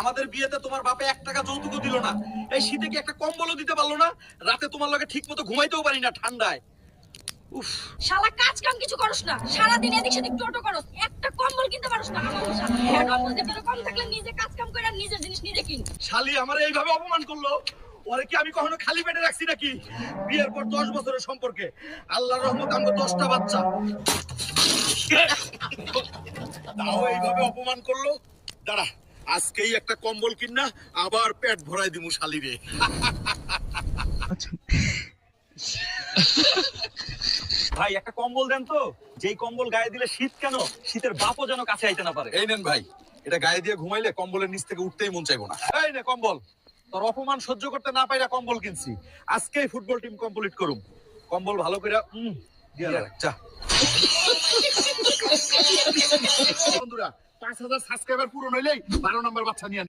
আমাদের বিয়েতে তোমার বাপে 1 টাকা যৌতুকও দিল না। এই শীতে কি একটা কম্বলও দিতে পারলো না? রাতে তোমার লগে ঠিক মতো ঘুমাইতেও পারি না ঠান্ডায়। উফ, শালা কাজ কাম কিছু করস না, সারাদিন এদিক সেদিক টোটো করস, একটা কম্বল কিনতে পারস না। আমার শালা হেড অফ দ্য কম থাকলে নিজে কাজ কাম করে আর নিজের জিনিস নিজে কিন। শালি আমারে এইভাবে অপমান করলো। ওরে কি আমি কখনো খালি পেটে রাখছি নাকি? বিয়ের পর 10 বছরের সম্পর্কে আল্লাহর রহমত আমাকে 10টা বাচ্চা। তাও এইভাবে অপমান করলো। দাঁড়া, আজকেই একটা কম্বল কিনা আবার পেট ভরাই দিমু শালিরে। ভাই একটা কম্বল দেন তো, যেই কম্বল গায়ে দিলে শীত কেন, শীতের বাপও যেন কাছে আইতে না পারে। এই নেন ভাই, এটা গায়ে দিয়ে ঘুমাইলে কম্বলের নিচ থেকে উঠতেই মন চাইবো না। এই নে কম্বল। তোর অপমান সহ্য করতে না পাইরা কম্বল কিনছি। আজকেই ফুটবল টিম কমপ্লিট করুম। কম্বল ভালো করে দিয়া রাখ, যা। বন্ধুরা 5000 সাবস্ক্রাইবার পূরণ হইলেই 12 নম্বর বাচ্চা নিয়ে